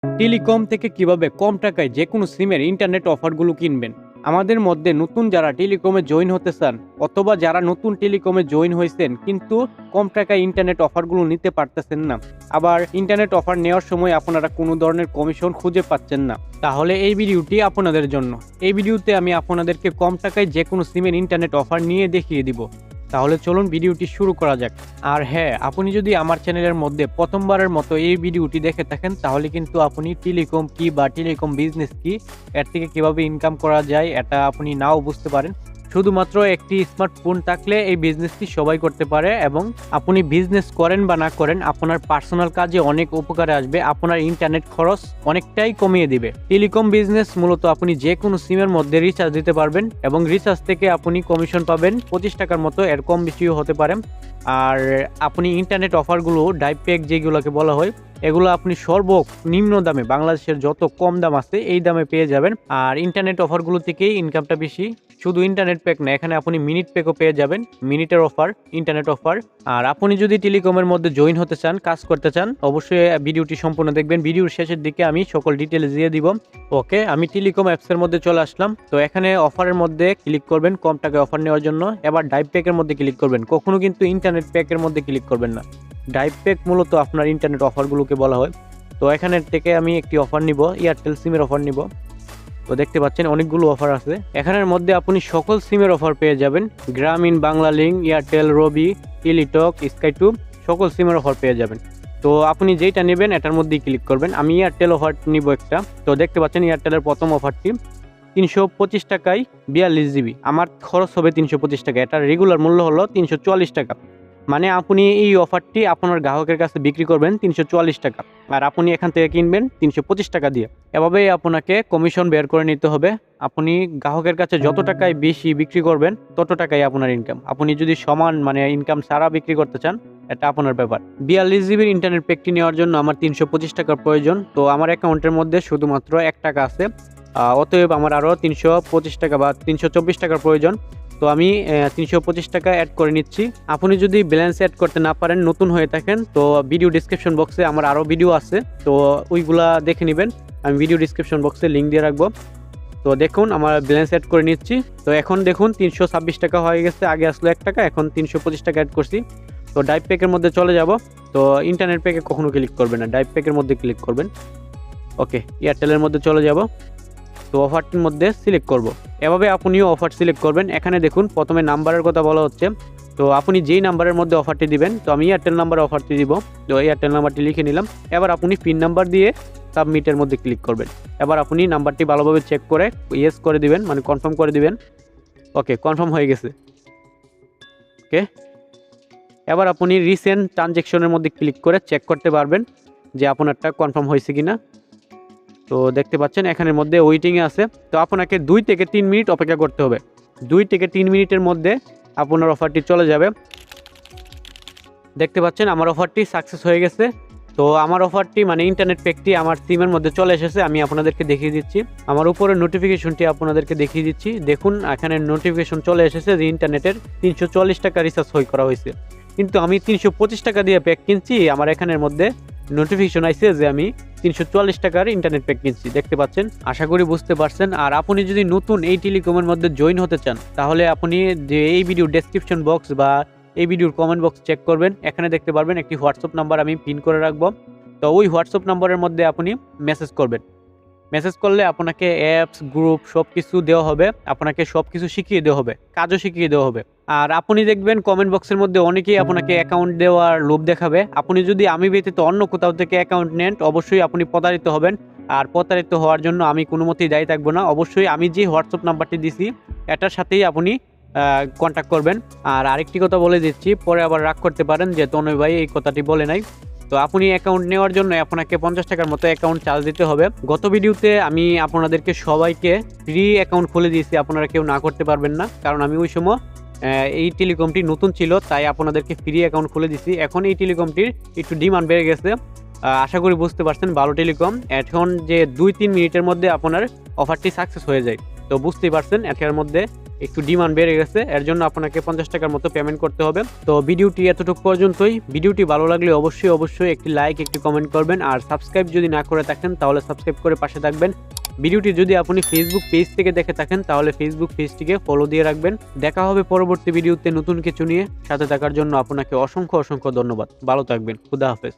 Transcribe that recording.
Telecom থেকে কিভাবে কম টাকায় যে কোনো সিমের ইন্টারনেট অফারগুলো কিনবেন। আমাদের মধ্যে নতুন যারা টেলিকমে জয়েন হতে চান অথবা যারা নতুন টেলিকমে জয়েন হয়েছেন কিন্তু কম টাকায় ইন্টারনেট অফারগুলো নিতে পারতেছেন না, আবার ইন্টারনেট অফার নেওয়ার সময় আপনারা কোনো ধরনের কমিশন খুঁজে পাচ্ছেন না, তাহলে এই ভিডিওটি আপনাদের জন্য। এই ভিডিওতে আমি আপনাদেরকে কম টাকায় যে কোনো সিমের ইন্টারনেট অফার নিয়ে দেখিয়ে দিব। তাহলে চলুন ভিডিওটি শুরু করা যাক। আর হ্যাঁ, আপনি যদি আমার চ্যানেলের মধ্যে প্রথমবারের মতো এই ভিডিওটি দেখে থাকেন তাহলে কিন্তু আপনি টেলিকম কি বা টেলিকম বিজনেস কি, এর থেকে কিভাবে ইনকাম করা যায় এটা আপনি নাও বুঝতে পারেন। শুধুমাত্র একটি স্মার্টফোন থাকলে এই বিজনেসটি সবাই করতে পারে এবং আপনি বিজনেস করেন বা না করেন আপনার পার্সোনাল কাজে অনেক উপকারে আসবে, আপনার ইন্টারনেট খরচ অনেকটাই কমিয়ে দিবে। টেলিকম বিজনেস মূলত আপনি যে কোনো সিমের মধ্যে রিচার্জ দিতে পারবেন এবং রিচার্জ থেকে আপনি কমিশন পাবেন 25 টাকার মতো, এর কম বেশিও হতে পারে। আর আপনি ইন্টারনেট অফারগুলো ডাইভ প্যাক যেগুলোকে বলা হয় এগুলো আপনি সর্বনিম্ন দামে, বাংলাদেশের যত কম দাম আছে এই দামে পেয়ে যাবেন। আর ইন্টারনেট অফারগুলো থেকেই ইনকামটা বেশি। শুধু ইন্টারনেট প্যাক না, এখানে আপনি মিনিট প্যাকও পেয়ে যাবেন, মিনিটের অফার, ইন্টারনেট অফার। আর আপনি যদি টেলিকমের মধ্যে জয়েন হতে চান, কাজ করতে চান, অবশ্যই ভিডিওটি সম্পূর্ণ দেখবেন। ভিডিওর শেষের দিকে আমি সকল ডিটেলস দিয়ে দিব। ওকে, আমি টেলিকম অ্যাপসের মধ্যে চলে আসলাম। তো এখানে অফারের মধ্যে ক্লিক করবেন কম টাকায় অফার নেওয়ার জন্য। এবার ডাইভ প্যাকের মধ্যে ক্লিক করবেন, কখনো কিন্তু ইন্টারনেট প্যাকের মধ্যে ক্লিক করবেন না। ডাইভ প্যাক মূলত আপনার ইন্টারনেট অফারগুলোকে বলা হয়। তো এখানে থেকে আমি একটি অফার নিব, এয়ারটেল সিমের অফার নিব। তো দেখতে পাচ্ছেন অনেকগুলো অফার আছে এখানের মধ্যে, আপনি সকল সিমের অফার পেয়ে যাবেন। গ্রামীণ, বাংলালিংক, এয়ারটেল, রবি, টেলিটক, স্কাই2 সকল সিমের অফার পেয়ে যাবেন। তো আপনি যেইটা নেবেন এটার মধ্যেই ক্লিক করবেন। আমি এয়ারটেল অফার নিব একটা। তো দেখতে পাচ্ছেন এয়ারটেলের প্রথম অফারটি 325 টাকায় 42 জিবি। আমার খরচ হবে 325 টাকা, এটার রেগুলার মূল্য হলো 344 টাকা। মানে আপনি এই অফারটি আপনার গ্রাহকের কাছে বিক্রি করবেন 344 টাকা, আর আপনি এখান থেকে কিনবেন 325 টাকা দিয়ে। এভাবেই আপনাকে কমিশন বের করে নিতে হবে। আপনি গ্রাহকের কাছে যত টাকায় বেশি বিক্রি করবেন তত টাকাই আপনার ইনকাম। আপনি যদি সমান ইনকাম ছাড়া বিক্রি করতে চান এটা আপনার ব্যাপার। 42 জিবির ইন্টারনেট প্যাকটি নেওয়ার জন্য আমার 325 টাকার প্রয়োজন। তো আমার অ্যাকাউন্টের মধ্যে শুধুমাত্র 1 টাকা আছে, অতএব আমার আরও 325 টাকা বা 324 টাকার প্রয়োজন। তো আমি 325 টাকা অ্যাড করে নিচ্ছি। আপনি যদি ব্যালেন্স অ্যাড করতে না পারেন, নতুন হয়ে থাকেন, তো ভিডিও ডিসক্রিপশন বক্সে আমার আরও ভিডিও আছে, তো ওইগুলা দেখে নেবেন। আমি ভিডিও ডিসক্রিপশন বক্সে লিঙ্ক দিয়ে রাখবো। তো দেখুন আমার ব্যালেন্স অ্যাড করে নিচ্ছি। তো এখন দেখুন 326 টাকা হয়ে গেছে, আগে আসলো 1 টাকা, এখন 325 টাকা অ্যাড করছি। তো ডাইভ প্যাকের মধ্যে চলে যাব। তো ইন্টারনেট প্যাকে কখনো ক্লিক করবেন না, ডাইভ প্যাকের মধ্যে ক্লিক করবেন। ওকে, এয়ারটেলের মধ্যে চলে যাব। তো অফারটির মধ্যে সিলেক্ট করব। এভাবে আপনিও অফার সিলেক্ট করবেন। এখানে দেখুন প্রথমে নাম্বারের কথা বলা হচ্ছে। তো আপনি যেই নাম্বারের মধ্যে অফারটি দিবেন, তো আমি এয়ারটেল নাম্বারে অফারটি দিব। তো এয়ারটেল নাম্বারটি লিখে নিলাম। এবার আপনি পিন নাম্বার দিয়ে সাবমিটের মধ্যে ক্লিক করবেন। এবার আপনি নাম্বারটি ভালোভাবে চেক করে ইয়েস করে দিবেন, কনফার্ম করে দিবেন। ওকে, কনফার্ম হয়ে গেছে। ওকে, এবার আপনি রিসেন্ট ট্রানজ্যাকশনের মধ্যে ক্লিক করে চেক করতে পারবেন যে আপনারটা কনফার্ম হয়েছে কিনা। তো দেখতে পাচ্ছেন এখানের মধ্যে ওয়েটিংয়ে আছে। তো আপনাকে 2 থেকে 3 মিনিট অপেক্ষা করতে হবে। 2 থেকে 3 মিনিটের মধ্যে আপনার অফারটি চলে যাবে। দেখতে পাচ্ছেন আমার অফারটি সাকসেস হয়ে গেছে। তো আমার অফারটি ইন্টারনেট প্যাকটি আমার সিমের মধ্যে চলে এসেছে। আমি আপনাদেরকে দেখিয়ে দিচ্ছি, আমার উপরে নোটিফিকেশনটি আপনাদেরকে দেখিয়ে দিচ্ছি। দেখুন এখানে নোটিফিকেশন চলে এসেছে যে ইন্টারনেটের 340 টাকা রিচার্জ করা হয়েছে, কিন্তু আমি 325 টাকা দিয়ে প্যাক কিনছি। আমার এখানের মধ্যে নোটিফিকেশন আইছে যে আমি 344 টাকার ইন্টারনেট প্যাক কিনছি। দেখতে পাচ্ছেন, আশা করি বুঝতে পারছেন। আর আপনি যদি নতুন এই টেলিকমের মধ্যে জয়েন হতে চান তাহলে আপনি যে এই ভিডিও ডেসক্রিপশন বক্স বা এই ভিডিওর কমেন্ট বক্স চেক করবেন, এখানে দেখতে পারবেন একটি হোয়াটসঅ্যাপ নাম্বার আমি পিন করে রাখবো। তো ওই হোয়াটসঅ্যাপ নাম্বারের মধ্যে আপনি মেসেজ করবেন। মেসেজ করলে আপনাকে অ্যাপস, গ্রুপ সব কিছু দেওয়া হবে, আপনাকে সব কিছু শিখিয়ে দেওয়া হবে, কাজও শিখিয়ে দেওয়া হবে। আর আপনি দেখবেন কমেন্ট বক্সের মধ্যে অনেকেই আপনাকে অ্যাকাউন্ট দেওয়ার লোভ দেখাবে। আপনি যদি আমি ব্যতীত অন্য কোথাও থেকে অ্যাকাউন্ট নেন অবশ্যই আপনি প্রতারিত হবেন। আর প্রতারিত হওয়ার জন্য আমি কোনো মতেই দায়ী থাকবো না। অবশ্যই আমি যে হোয়াটসঅ্যাপ নাম্বারটি দিছি এটার সাথেই আপনি কন্ট্যাক্ট করবেন। আর আরেকটি কথা বলে দিচ্ছি, পরে আবার রাগ করতে পারেন যে তনয় ভাই এই কথাটি বলে নাই। তো আপনি অ্যাকাউন্ট নেওয়ার জন্য আপনাকে 50 টাকার মতো অ্যাকাউন্ট চার্জ দিতে হবে। গত ভিডিওতে আমি আপনাদেরকে সবাইকে ফ্রি অ্যাকাউন্ট খুলে দিয়েছি, আপনারা কেউ না করতে পারবেন না, কারণ আমি ওই সময় এই টেলিকমটি নতুন ছিল তাই আপনাদেরকে ফ্রি অ্যাকাউন্ট খুলে দিছি। এখন এই টেলিকমটির একটু ডিমান্ড বেড়ে গেছে, আশা করি বুঝতে পারছেন। ভালো টেলিকম, এখন যে 2-3 মিনিটের মধ্যে আপনার অফারটি সাকসেস হয়ে যায়। তো বুঝতেই পারছেন এটার মধ্যে একটু ডিমান্ড বেড়ে গেছে, এর জন্য আপনাকে 50 টাকার মতো পেমেন্ট করতে হবে। তো ভিডিওটি এতটুকু পর্যন্তই। ভিডিওটি ভালো লাগলে অবশ্যই একটি লাইক, একটি কমেন্ট করবেন। আর সাবস্ক্রাইব যদি না করে থাকেন তাহলে সাবস্ক্রাইব করে পাশে থাকবেন। ভিডিওটি যদি আপনি ফেসবুক পেজ থেকে দেখে থাকেন তাহলে ফেসবুক পেজটিকে ফলো দিয়ে রাখবেন। দেখা হবে পরবর্তী ভিডিওতে নতুন কিছু নিয়ে। সাথে থাকার জন্য আপনাকে অসংখ্য ধন্যবাদ। ভালো থাকবেন। খুদা হাফেজ।